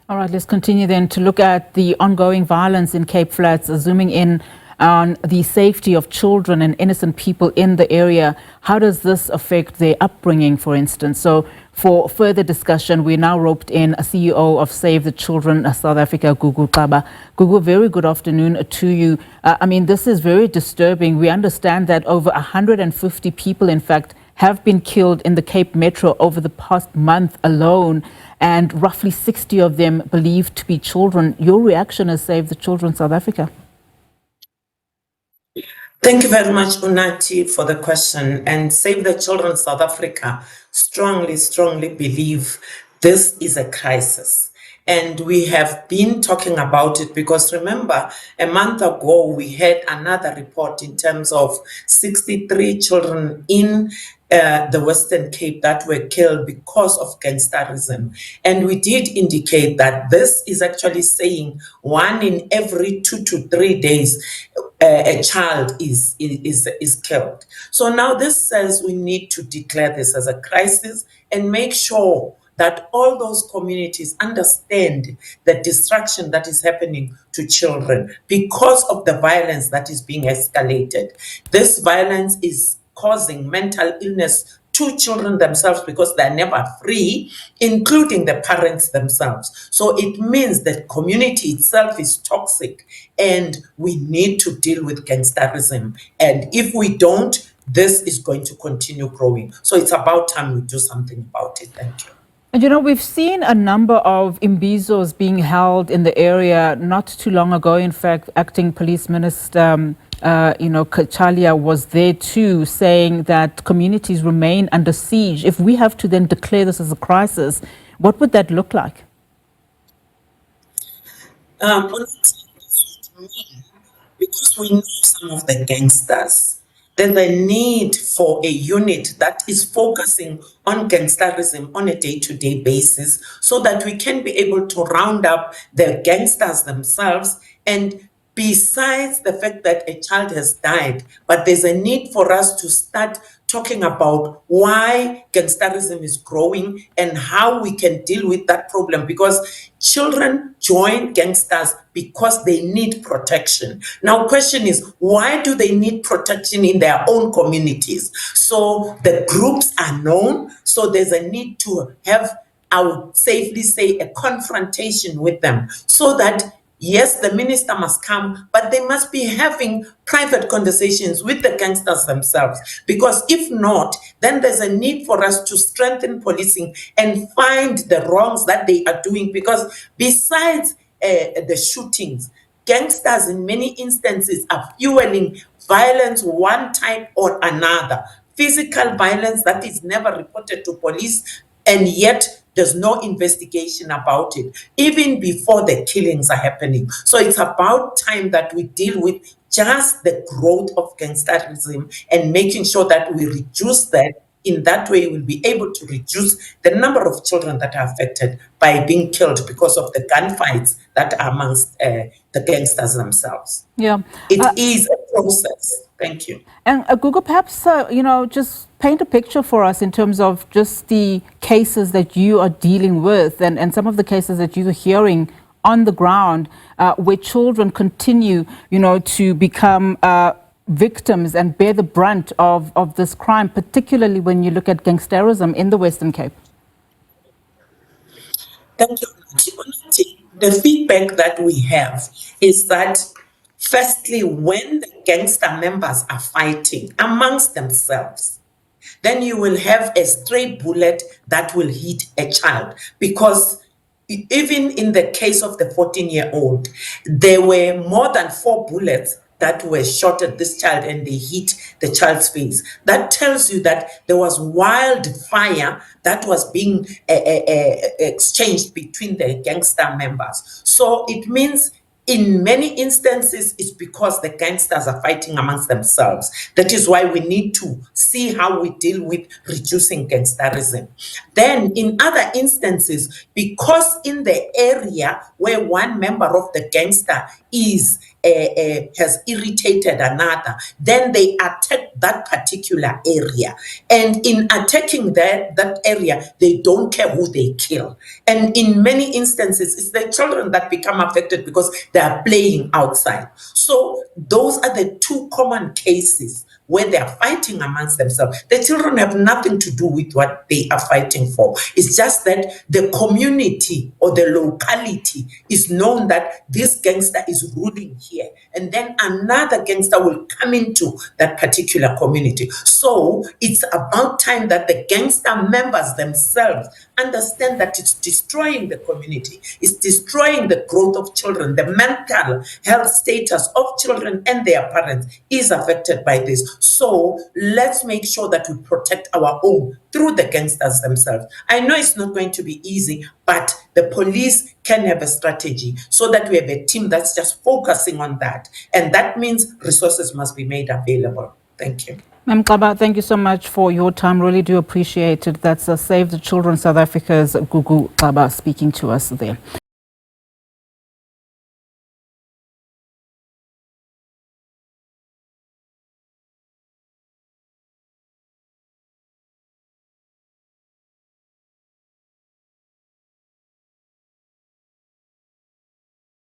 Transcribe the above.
All right, let's continue then to look at the ongoing violence in Cape Flats, zooming in on the safety of children and innocent people in the area. How does this affect their upbringing, for instance? So for further discussion, we now roped in a CEO of Save the Children South Africa, Gugu Xaba. Gugu, very good afternoon to you. This is very disturbing. We understand that over 150 people, in fact, have been killed in the Cape Metro over the past month alone, and roughly 60 of them believed to be children. Your reaction as Save the Children South Africa? Thank you very much, Unati, for the question. And Save the Children South Africa strongly believe this is a crisis. And we have been talking about it because remember, a month ago, we had another report in terms of 63 children in the Western Cape that were killed because of gangsterism. And we did indicate that this is actually saying 1 in every 2 to 3 days, a child is killed. So now this says we need to declare this as a crisis and make sure that all those communities understand the destruction that is happening to children because of the violence that is being escalated. This violence is causing mental illness to children themselves because they're never free, including the parents themselves. So it means that community itself is toxic and we need to deal with gangsterism. And if we don't, this is going to continue growing. So it's about time we do something about it. Thank you. And we've seen a number of imbizos being held in the area not too long ago. In fact, acting police minister, Kachalia was there too, saying that communities remain under siege. If we have to then declare this as a crisis, what would that look like? Because we know some of the gangsters, then the need for a unit that is focusing on gangsterism on a day-to-day basis so that we can be able to round up the gangsters themselves. And besides the fact that a child has died, but there's a need for us to start talking about why gangsterism is growing and how we can deal with that problem, because children join gangsters because they need protection. Now, question is, why do they need protection in their own communities? So the groups are known, so there's a need to have, I would safely say, a confrontation with them so that yes, the minister must come, but they must be having private conversations with the gangsters themselves. Because if not, then there's a need for us to strengthen policing and find the wrongs that they are doing. Because besides the shootings, gangsters in many instances are fueling violence one type or another. Physical violence that is never reported to police, and yet there's no investigation about it, even before the killings are happening. So it's about time that we deal with just the growth of gangsterism and making sure that we reduce that. In that way, we'll be able to reduce the number of children that are affected by being killed because of the gunfights that are amongst the gangsters themselves. Yeah. It is a process. Thank you. And Gugu, perhaps, just paint a picture for us in terms of just the cases that you are dealing with and some of the cases that you are hearing on the ground where children continue, to become victims and bear the brunt of this crime, particularly when you look at gangsterism in the Western Cape. Thank you. The feedback that we have is that firstly, when the gangster members are fighting amongst themselves, then you will have a stray bullet that will hit a child. Because even in the case of the 14-year-old, there were more than 4 bullets that were shot at this child and they hit the child's face. That tells you that there was wildfire that was being exchanged between the gangster members. So it means in many instances, it's because the gangsters are fighting amongst themselves. That is why we need to see how we deal with reducing gangsterism. Then in other instances, because in the area where one member of the gangster is has irritated another, then they attack that particular area. And in attacking that area, they don't care who they kill. And in many instances, it's the children that become affected because they are playing outside. So those are the two common cases where they are fighting amongst themselves. The children have nothing to do with what they are fighting for. It's just that the community or the locality is known that this gangster is ruling here, and then another gangster will come into that particular community. So it's about time that the gangster members themselves understand that it's destroying the community, it's destroying the growth of children, the mental health status of children and their parents is affected by this. So let's make sure that we protect our own through the gangsters themselves. I know it's not going to be easy, but the police can have a strategy so that we have a team that's just focusing on that. And that means resources must be made available. Thank you. Ma'am Xaba, thank you so much for your time. Really do appreciate it. That's Save the Children South Africa's Gugu Xaba speaking to us there.